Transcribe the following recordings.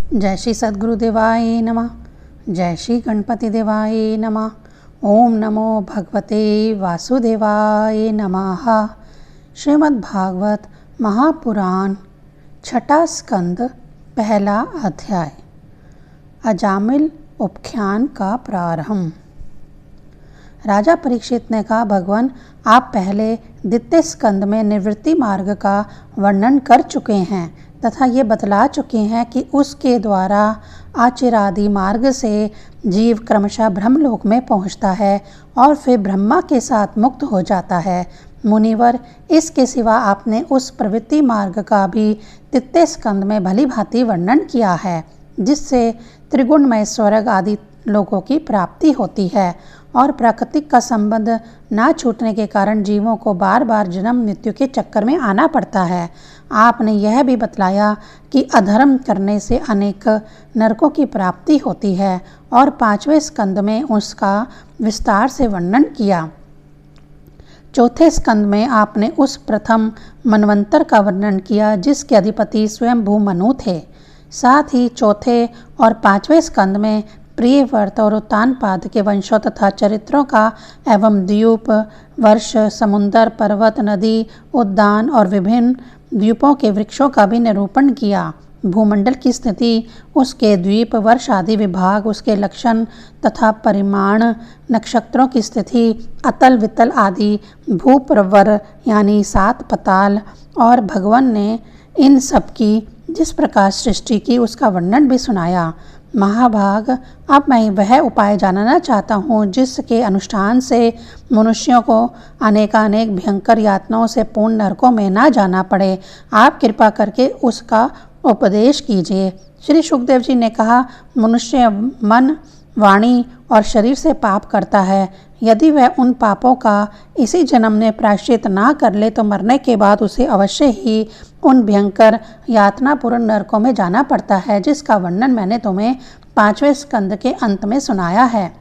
जय श्री सद्गुरुदेवाय नमः। जय श्री गणपति देवाय नमः। ओम नमो भगवते वासुदेवाय नमः। श्रीमद् भागवत महापुराण छठा स्कंद पहला अध्याय अजामिल उपख्यान का प्रारंभ। राजा परीक्षित ने कहा, भगवान आप पहले द्वितीय स्कंद में निवृत्ति मार्ग का वर्णन कर चुके हैं तथा ये बतला चुके हैं कि उसके द्वारा आचिरादि मार्ग से जीव क्रमशः ब्रह्मलोक में पहुंचता है और फिर ब्रह्मा के साथ मुक्त हो जाता है। मुनिवर, इसके सिवा आपने उस प्रवृत्ति मार्ग का भी द्वितीय स्कंद में भली भांति वर्णन किया है, जिससे त्रिगुणमय स्वर्ग आदि लोगों की प्राप्ति होती है और प्राकृतिक का संबंध ना छूटने के कारण जीवों को बार बार जन्म मृत्यु के चक्कर में आना पड़ता है। आपने यह भी बतलाया कि अधर्म करने से अनेक नरकों की प्राप्ति होती है और पांचवें स्कंद में उसका विस्तार से वर्णन किया। चौथे स्कंद में आपने उस प्रथम मनवंतर का वर्णन किया जिसके अधिपति स्वयं भूमनु थे। साथ ही चौथे और पांचवें स्कंद में प्रियव्रत और उत्तानपाद के वंशों तथा चरित्रों का एवं द्वीप, वर्ष, समुद्र, पर्वत, नदी, उद्यान और विभिन्न द्वीपों के वृक्षों का भी निरूपण किया। भूमंडल की स्थिति, उसके द्वीप, वर्ष आदि विभाग, उसके लक्षण तथा परिमाण, नक्षत्रों की स्थिति, अतल वितल आदि भूप्रवर यानी सात पताल, और भगवान ने इन सब की जिस प्रकार सृष्टि की उसका वर्णन भी सुनाया। महाभाग, अब मैं वह उपाय जानना चाहता हूँ जिसके अनुष्ठान से मनुष्यों को अनेकानेक भयंकर यातनाओं से पूर्ण नरकों में ना जाना पड़े। आप कृपा करके उसका उपदेश कीजिए। श्री सुखदेव जी ने कहा, मनुष्य मन, वाणी और शरीर से पाप करता है। यदि वह उन पापों का इसी जन्म में प्रायश्चित ना कर ले तो मरने के बाद उसे अवश्य ही उन भयंकर यातनापूर्ण नरकों में जाना पड़ता है, जिसका वर्णन मैंने तुम्हें पांचवें स्कंद के अंत में सुनाया है।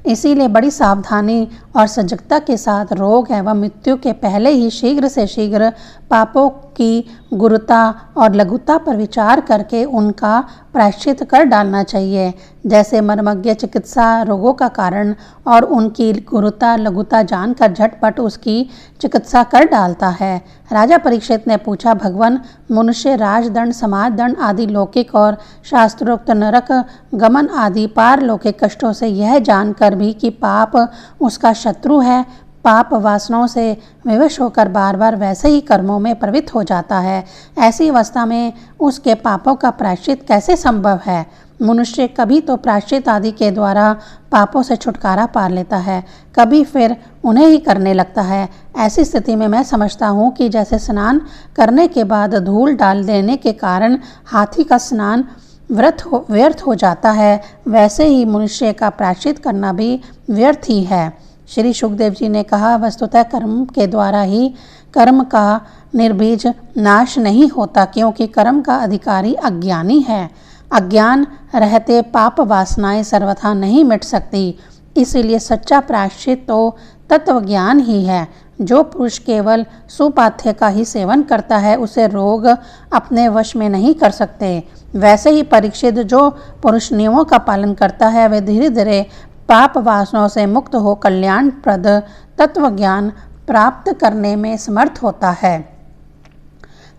इसीलिए बड़ी सावधानी और सजगता के साथ रोग एवं मृत्यु के पहले ही शीघ्र से शीघ्र पापों की गुरुता और लघुता पर विचार करके उनका प्रायश्चित कर डालना चाहिए। जैसे मर्मज्ञ चिकित्सा रोगों का कारण और उनकी गुरुता लघुता जानकर झटपट उसकी चिकित्सा कर डालता है। राजा परीक्षित ने पूछा, भगवान मनुष्य राजदंड, समाजदंड आदि लौकिक और शास्त्रोक्त नरक गमन आदि पारलौकिक कष्टों से यह जानकर भी कि पाप उसका शत्रु है, पाप वासनाओं से विवश होकर बार बार वैसे ही कर्मों में प्रवृत्त हो जाता है। ऐसी अवस्था में उसके पापों का प्रायश्चित कैसे संभव है? मनुष्य कभी तो प्रायश्चित आदि के द्वारा पापों से छुटकारा पा लेता है, कभी फिर उन्हें ही करने लगता है। ऐसी स्थिति में मैं समझता हूँ कि जैसे स्नान करने के बाद धूल डाल देने के कारण हाथी का स्नान व्यर्थ हो जाता है, वैसे ही मनुष्य का प्रायश्चित करना भी व्यर्थ ही है। श्री सुखदेव जी ने कहा, वस्तुतः कर्म के द्वारा ही कर्म का निर्बीज नाश नहीं होता, क्योंकि कर्म का अधिकारी अज्ञानी है। अज्ञान रहते पाप वासनाएं सर्वथा नहीं मिट सकती। इसीलिए सच्चा प्रायश्चित तो तत्व ज्ञान ही है। जो पुरुष केवल सुपाथ्य का ही सेवन करता है उसे रोग अपने वश में नहीं कर सकते। वैसे ही परीक्षित जो पुरुष नियमों का पालन करता है वह धीरे धीरे पाप वासनाओं से मुक्त हो कल्याणप्रद तत्व ज्ञान प्राप्त करने में समर्थ होता है।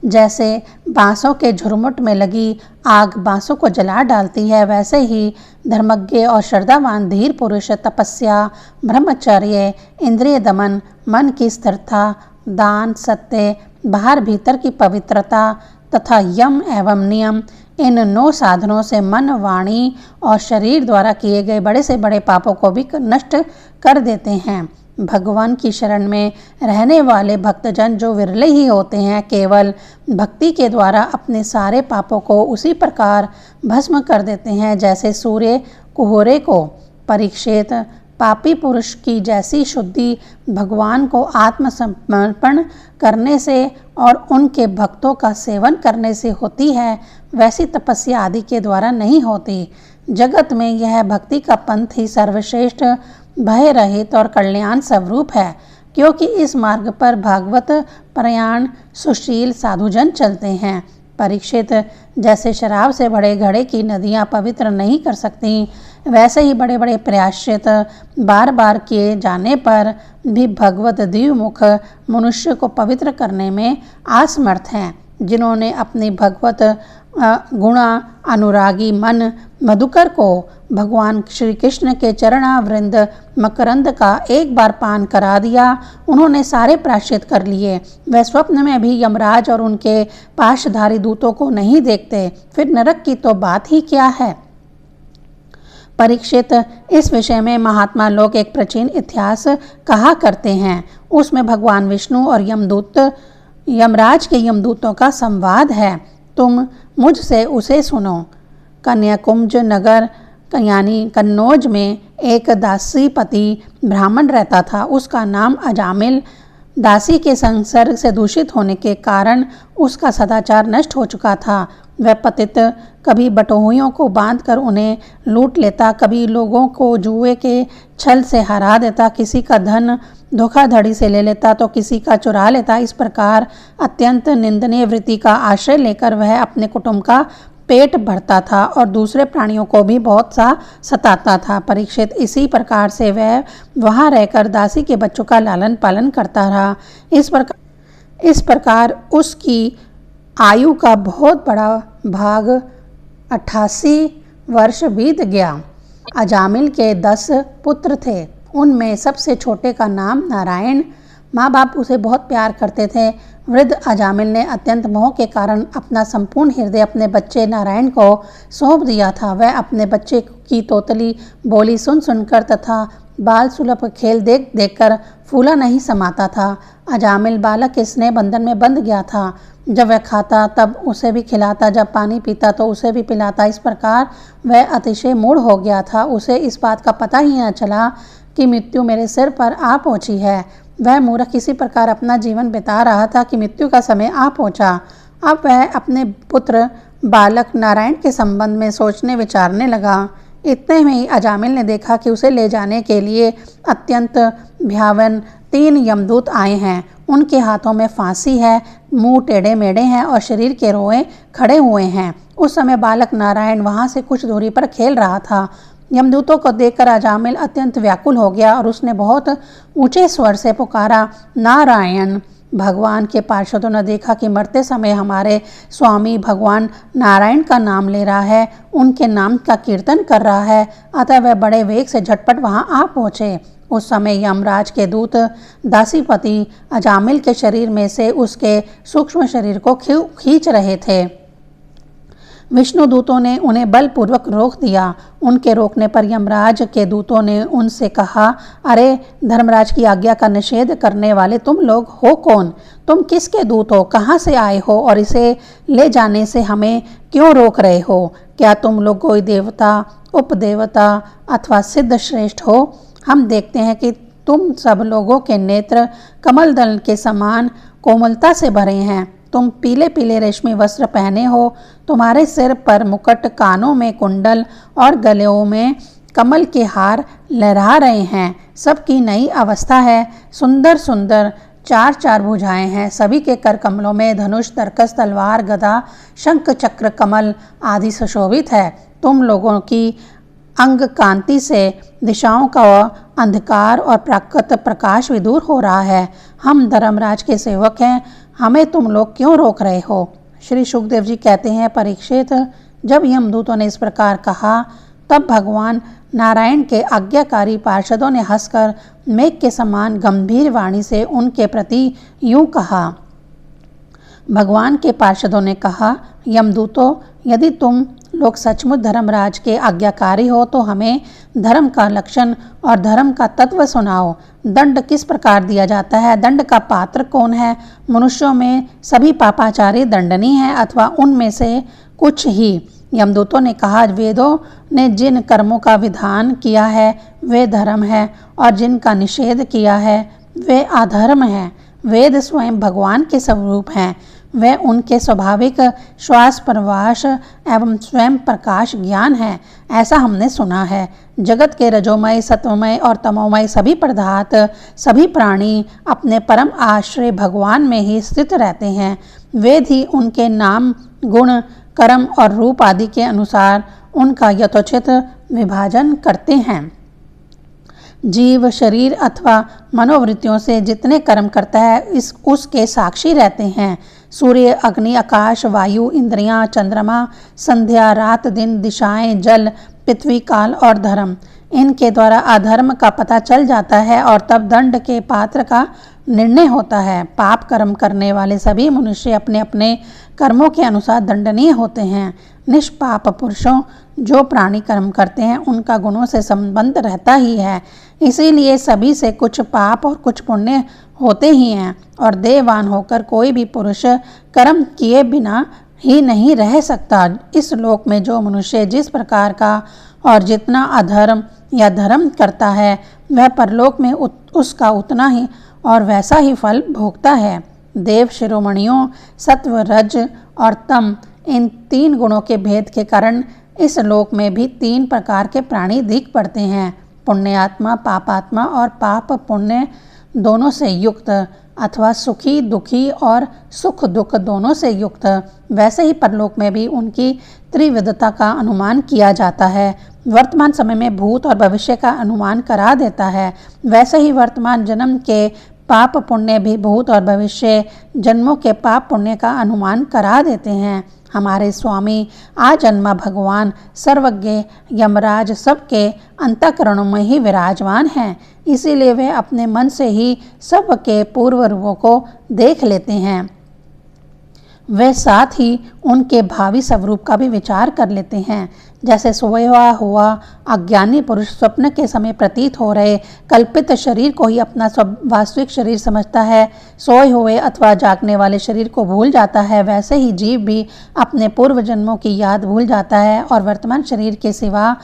जैसे बांसों के झुरमुट में लगी आग बांसों को जला डालती है, वैसे ही धर्मज्ञ और श्रद्धावान धीर पुरुष तपस्या, ब्रह्मचर्य, इंद्रिय दमन, मन की स्थिरता, दान, सत्य, बाहर भीतर की पवित्रता तथा यम एवं नियम, इन 9 साधनों से मन, वाणी और शरीर द्वारा किए गए बड़े से बड़े पापों को भी नष्ट कर देते हैं। भगवान की शरण में रहने वाले भक्तजन जो विरले ही होते हैं, केवल भक्ति के द्वारा अपने सारे पापों को उसी प्रकार भस्म कर देते हैं जैसे सूर्य कुहरे को। परीक्षित, पापी पुरुष की जैसी शुद्धि भगवान को आत्मसमर्पण करने से और उनके भक्तों का सेवन करने से होती है, वैसी तपस्या आदि के द्वारा नहीं होती। जगत में यह भक्ति का पंथ ही सर्वश्रेष्ठ, भय रहित और कल्याण स्वरूप है, क्योंकि इस मार्ग पर भागवत प्रयाण सुशील साधुजन चलते हैं। परीक्षित, जैसे शराब से भरे घड़े की नदियाँ पवित्र नहीं कर सकती, वैसे ही बड़े बड़े प्रायश्चित बार बार किए जाने पर भी भगवत द्विमुख मनुष्य को पवित्र करने में असमर्थ हैं। जिन्होंने अपनी भगवत गुणा अनुरागी मन मधुकर को भगवान श्री कृष्ण के चरणावृंद मकरंद का एक बार पान करा दिया, उन्होंने सारे प्रायश्चित कर लिए। वह स्वप्न में भी यमराज और उनके पाशधारी दूतों को नहीं देखते, फिर नरक की तो बात ही क्या है। परीक्षित, इस विषय में महात्मा लोग एक प्राचीन इतिहास कहा करते हैं। उसमें भगवान विष्णु और यमराज के यमदूतों का संवाद है। तुम मुझसे उसे सुनो। कन्याकुंज नगर यानी कन्नौज में एक दासीपति ब्राह्मण रहता था। उसका नाम अजामिल। दासी के संसर्ग से दूषित होने के कारण उसका सदाचार नष्ट हो चुका था। वह पतित कभी बटोहियों को बांधकर उन्हें लूट लेता, कभी लोगों को जुए के छल से हरा देता, किसी का धन धोखाधड़ी से ले लेता तो किसी का चुरा लेता। इस प्रकार अत्यंत निंदनीय वृत्ति का आश्रय लेकर वह अपने कुटुंब का पेट भरता था और दूसरे प्राणियों को भी बहुत सा सताता था। परीक्षित, इसी प्रकार से वह वहाँ रहकर दासी के बच्चों का लालन पालन करता रहा। इस प्रकार उसकी आयु का बहुत बड़ा भाग 88 वर्ष बीत गया। अजामिल के 10 पुत्र थे। उनमें सबसे छोटे का नाम नारायण। माँ बाप उसे बहुत प्यार करते थे। वृद्ध अजामिल ने अत्यंत मोह के कारण अपना संपूर्ण हृदय अपने बच्चे नारायण को सौंप दिया था। वह अपने बच्चे की तोतली बोली सुन सुनकर तथा बाल सुलभ खेल देख देखकर फूला नहीं समाता था। अजामिल बालक के स्नेह बंधन में बंध गया था। जब वह खाता तब उसे भी खिलाता, जब पानी पीता तो उसे भी पिलाता। इस प्रकार वह अतिशय मूढ़ हो गया था। उसे इस बात का पता ही न चला कि मृत्यु मेरे सिर पर आ पहुंची है। वह मूर्ख किसी प्रकार अपना जीवन बिता रहा था कि मृत्यु का समय आ पहुंचा। अब वह अपने पुत्र बालक नारायण के संबंध में सोचने विचारने लगा। इतने में ही अजामिल ने देखा कि उसे ले जाने के लिए अत्यंत भयावन 3 यमदूत आए हैं। उनके हाथों में फांसी है, मुंह टेढ़े मेढ़े हैं और शरीर के रोए खड़े हुए हैं। उस समय बालक नारायण वहां से कुछ दूरी पर खेल रहा था। यमदूतों को देखकर अजामिल अत्यंत व्याकुल हो गया और उसने बहुत ऊंचे स्वर से पुकारा, नारायण। भगवान के पार्षदों ने देखा कि मरते समय हमारे स्वामी भगवान नारायण का नाम ले रहा है, उनके नाम का कीर्तन कर रहा है, अतः वह बड़े वेग से झटपट वहां आ पहुंचे। उस समय यमराज के दूत दासीपति अजामिल के शरीर में से उसके सूक्ष्म शरीर को खींच रहे थे। विष्णु दूतों ने उन्हें बलपूर्वक रोक दिया। उनके रोकने पर यमराज के दूतों ने उनसे कहा, अरे धर्मराज की आज्ञा का निषेध करने वाले तुम लोग हो कौन? तुम किसके दूत हो? कहाँ से आए हो और इसे ले जाने से हमें क्यों रोक रहे हो? क्या तुम लोग कोई देवता, उपदेवता अथवा सिद्ध श्रेष्ठ हो? हम देखते हैं कि तुम सब लोगों के नेत्र कमल दल के समान कोमलता से भरे हैं। तुम पीले पीले रेशमी वस्त्र पहने हो, तुम्हारे सिर पर मुकुट, कानों में कुंडल और गलों में कमल के हार लहरा रहे हैं। सबकी नई अवस्था है। सुंदर सुंदर 4 भुजाएं हैं। सभी के कर कमलों में धनुष, तरकस, तलवार, गदा, शंख, चक्र, कमल आदि सुशोभित है। तुम लोगों की अंग कांति से दिशाओं का अंधकार और प्राकृत प्रकाश भी दूर हो रहा है। हम धर्मराज के सेवक हैं, हमें तुम लोग क्यों रोक रहे हो? श्री शुकदेव जी कहते हैं, परीक्षित, जब यमदूतों ने इस प्रकार कहा तब भगवान नारायण के आज्ञाकारी पार्षदों ने हंसकर मेघ के समान गंभीर वाणी से उनके प्रति यूं कहा। भगवान के पार्षदों ने कहा, यमदूतों, यदि तुम लोग सचमुच धर्मराज के आज्ञाकारी हो तो हमें धर्म का लक्षण और धर्म का तत्व सुनाओ। दंड किस प्रकार दिया जाता है? दंड का पात्र कौन है? मनुष्यों में सभी पापाचारी दंडनीय हैं अथवा उनमें से कुछ ही? यमदूतों ने कहा, वेदों ने जिन कर्मों का विधान किया है वे धर्म है और जिनका निषेध किया है वे अधर्म है। वेद स्वयं भगवान के स्वरूप हैं। वे उनके स्वाभाविक श्वास प्रवास एवं स्वयं प्रकाश ज्ञान है, ऐसा हमने सुना है। जगत के रजोमय, सत्वमय और तमोमय सभी पदार्थ, सभी प्राणी अपने परम आश्रय भगवान में ही स्थित रहते हैं। वेद ही उनके नाम, गुण, कर्म और रूप आदि के अनुसार उनका यथोचित विभाजन करते हैं। जीव शरीर अथवा मनोवृत्तियों से जितने कर्म करता है उसके साक्षी रहते हैं। सूर्य, अग्नि, आकाश, वायु, इंद्रियां, चंद्रमा, संध्या, रात, दिन, दिशाएं, जल, पृथ्वी, काल और धर्म, इनके द्वारा अधर्म का पता चल जाता है और तब दंड के पात्र का निर्णय होता है। पाप कर्म करने वाले सभी मनुष्य अपने अपने कर्मों के अनुसार दंडनीय होते हैं। निष्पाप पुरुषों जो प्राणी कर्म करते हैं उनका गुणों से संबंध रहता ही है, इसीलिए सभी से कुछ पाप और कुछ पुण्य होते ही हैं और देहवान होकर कोई भी पुरुष कर्म किए बिना ही नहीं रह सकता। इस लोक में जो मनुष्य जिस प्रकार का और जितना अधर्म या धर्म करता है वह परलोक में उसका उतना ही और वैसा ही फल भोगता है। देव शिरोमणियों, सत्व, रज और तम, इन 3 गुणों के भेद के कारण इस लोक में भी 3 प्रकार के प्राणी दिख पड़ते हैं। पुण्यात्मा, पापात्मा और पाप पुण्य दोनों से युक्त अथवा सुखी दुखी और सुख दुख दोनों से युक्त। वैसे ही परलोक में भी उनकी त्रिविधता का अनुमान किया जाता है। वर्तमान समय में भूत और भविष्य का अनुमान करा देता है, वैसे ही वर्तमान जन्म के पाप पुण्य भी भूत और भविष्य जन्मों के पाप पुण्य का अनुमान करा देते हैं। हमारे स्वामी आजन्मा भगवान सर्वज्ञ यमराज सबके अंतःकरणों में ही विराजमान हैं, इसीलिए वे अपने मन से ही सबके पूर्व रूपों को देख लेते हैं। वे साथ ही उनके भावी स्वरूप का भी विचार कर लेते हैं। जैसे सोया हुआ अज्ञानी पुरुष स्वप्न के समय प्रतीत हो रहे कल्पित शरीर को ही अपना वास्तविक शरीर समझता है, सोए हुए अथवा जागने वाले शरीर को भूल जाता है, वैसे ही जीव भी अपने पूर्व जन्मों की याद भूल जाता है और वर्तमान शरीर के सिवा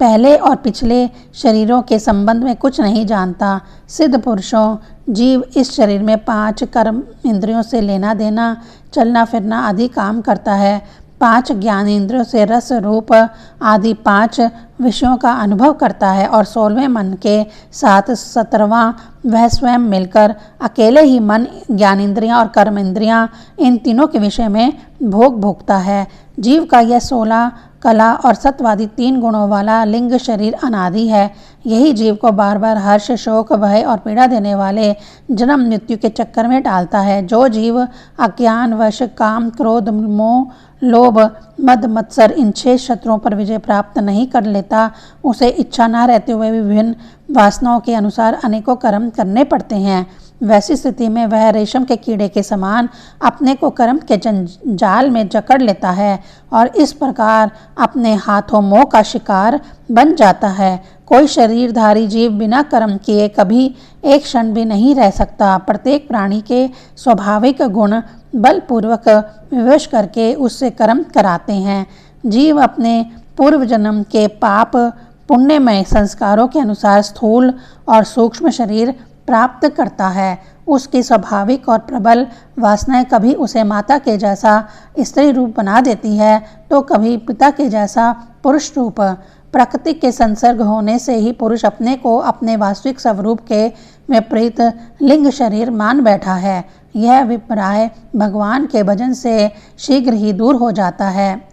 पहले और पिछले शरीरों के संबंध में कुछ नहीं जानता। सिद्ध पुरुषों, जीव इस शरीर में 5 कर्म इंद्रियों से लेना देना, चलना फिरना आदि काम करता है। 5 ज्ञान इंद्रियों से रस रूप आदि 5 विषयों का अनुभव करता है और 16वें मन के साथ 17वां वह स्वयं मिलकर अकेले ही मन, ज्ञान इंद्रियां और कर्म इंद्रियां इन तीनों के विषय में भोग भोगता है। जीव का यह 16 कला और सत्वादि 3 गुणों वाला लिंग शरीर अनादि है। यही जीव को बार बार हर्ष, शोक, भय और पीड़ा देने वाले जन्म मृत्यु के चक्कर में डालता है। जो जीव अज्ञान वश काम, क्रोध, मोह, लोभ, मद, मत्सर इन 6 शत्रुओं पर विजय प्राप्त नहीं कर लेता, उसे इच्छा न रहते हुए भी विभिन्न वासनाओं के अनुसार अनेकों कर्म करने पड़ते हैं। वैसी स्थिति में वह रेशम के कीड़े के समान अपने को कर्म के जाल में जकड़ लेता है और इस प्रकार अपने हाथों मोह का शिकार बन जाता है। कोई शरीरधारी जीव बिना कर्म किए कभी एक क्षण भी नहीं रह सकता। प्रत्येक प्राणी के स्वाभाविक गुण बलपूर्वक विवश करके उससे कर्म कराते हैं। जीव अपने पूर्व जन्म के पाप पुण्यमय संस्कारों के अनुसार स्थूल और सूक्ष्म शरीर प्राप्त करता है। उसकी स्वाभाविक और प्रबल वासनाएं कभी उसे माता के जैसा स्त्री रूप बना देती है तो कभी पिता के जैसा पुरुष रूप। प्रकृति के संसर्ग होने से ही पुरुष अपने को अपने वास्तविक स्वरूप के विपरीत लिंग शरीर मान बैठा है। यह विपर्याय भगवान के भजन से शीघ्र ही दूर हो जाता है।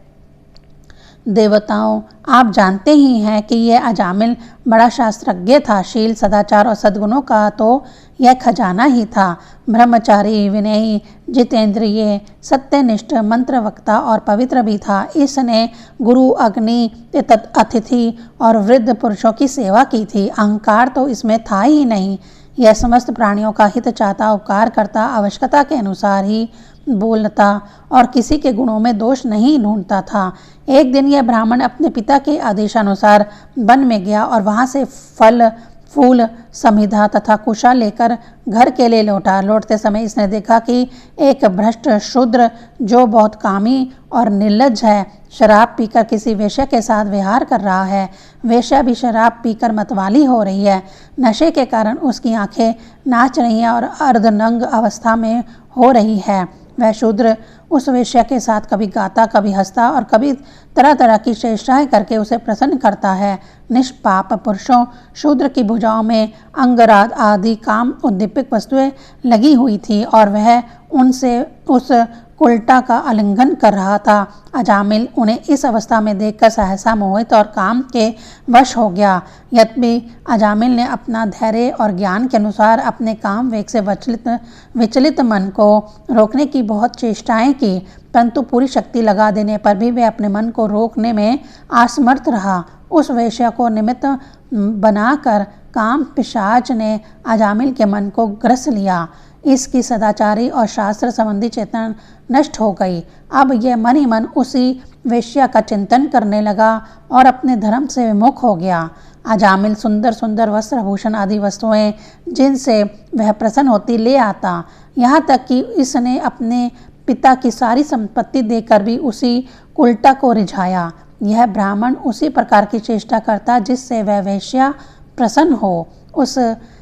देवताओं, आप जानते ही हैं कि यह अजामिल बड़ा शास्त्रज्ञ था। शील, सदाचार और सद्गुणों का तो यह खजाना ही था। ब्रह्मचारी, विनयी, जितेंद्रिय, सत्यनिष्ठ, मंत्र वक्ता और पवित्र भी था। इसने गुरु, अग्नि, अतिथि और वृद्ध पुरुषों की सेवा की थी। अहंकार तो इसमें था ही नहीं। यह समस्त प्राणियों का हित चाहता, उपकार करता, आवश्यकता के अनुसार ही बोलता और किसी के गुणों में दोष नहीं ढूंढता था। एक दिन यह ब्राह्मण अपने पिता के आदेशानुसार वन में गया और वहां से फल, फूल, समिधा तथा कुशा लेकर घर के लिए लौटा। लौटते समय इसने देखा कि एक भ्रष्ट शूद्र जो बहुत कामी और निर्लज्ज है, शराब पीकर किसी वेश्या के साथ विहार कर रहा है। वेश्या भी शराब पीकर मतवाली हो रही है। नशे के कारण उसकी आंखें नाच रही हैं और अर्धनंग अवस्था में हो रही है। वह शूद्र उस वेश्या के साथ कभी गाता, कभी हंसता और कभी तरह तरह की चेष्टाएं करके उसे प्रसन्न करता है। निष्पाप पुरुषों, शूद्र की भुजाओं में अंगराग आदि काम उद्दीपक वस्तुएं लगी हुई थी और वह उनसे उस उल्टा का आलिंगन कर रहा था। अजामिल उन्हें इस अवस्था में देखकर सहसा मोहित और काम के वश हो गया। यद्यपि अजामिल ने अपना धैर्य और ज्ञान के अनुसार अपने काम वेग से विचलित मन को रोकने की बहुत चेष्टाएं की, परंतु पूरी शक्ति लगा देने पर भी वह अपने मन को रोकने में असमर्थ रहा। उस वेश्या को निमित्त बनाकर काम पिशाच ने अजामिल के मन को ग्रस लिया। इसकी सदाचारी और शास्त्र संबंधी चेतना नष्ट हो गई। अब यह मन ही मन उसी वेश्या का चिंतन करने लगा और अपने धर्म से विमुख हो गया। अजामिल सुंदर सुंदर वस्त्र भूषण आदि वस्तुएं जिनसे वह प्रसन्न होती ले आता, यहाँ तक कि इसने अपने पिता की सारी संपत्ति देकर भी उसी उल्टा को रिझाया। यह ब्राह्मण उसी प्रकार की चेष्टा करता जिससे वह वेश्या प्रसन्न हो। उस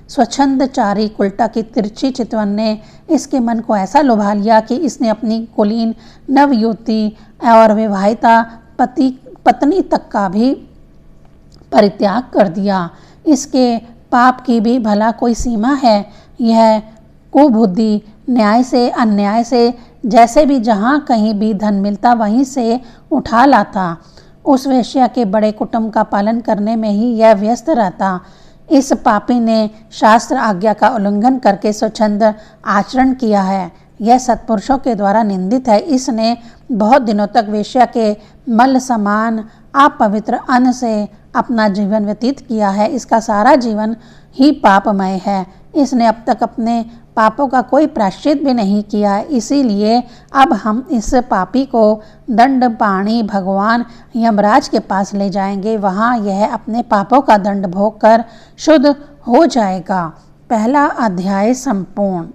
स्वच्छंदचारी उल्टा की तिरछी चितवन ने इसके मन को ऐसा लुभा लिया कि इसने अपनी कुलीन नवयुवती और विवाहिता पत्नी तक का भी परित्याग कर दिया। इसके पाप की भी भला कोई सीमा है। यह कुबुद्धि न्याय से अन्याय से जैसे भी जहाँ कहीं भी धन मिलता वहीं से उठा लाता। उस वेश्या के बड़े कुटुंब का पालन करने में ही यह व्यस्त रहता। इस पापी ने शास्त्र आज्ञा का उल्लंघन करके स्वच्छंद आचरण किया है। यह सत्पुरुषों के द्वारा निंदित है। इसने बहुत दिनों तक वेश्या के मल समान अपवित्र अन्न से अपना जीवन व्यतीत किया है। इसका सारा जीवन ही पापमय है। इसने अब तक अपने पापों का कोई प्रायश्चित भी नहीं किया। इसीलिए अब हम इस पापी को दंड पाणी भगवान यमराज के पास ले जाएंगे। वहाँ यह अपने पापों का दंड भोग कर शुद्ध हो जाएगा। पहला अध्याय संपूर्ण।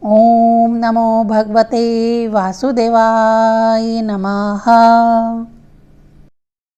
ओम नमो भगवते वासुदेवाय नमः।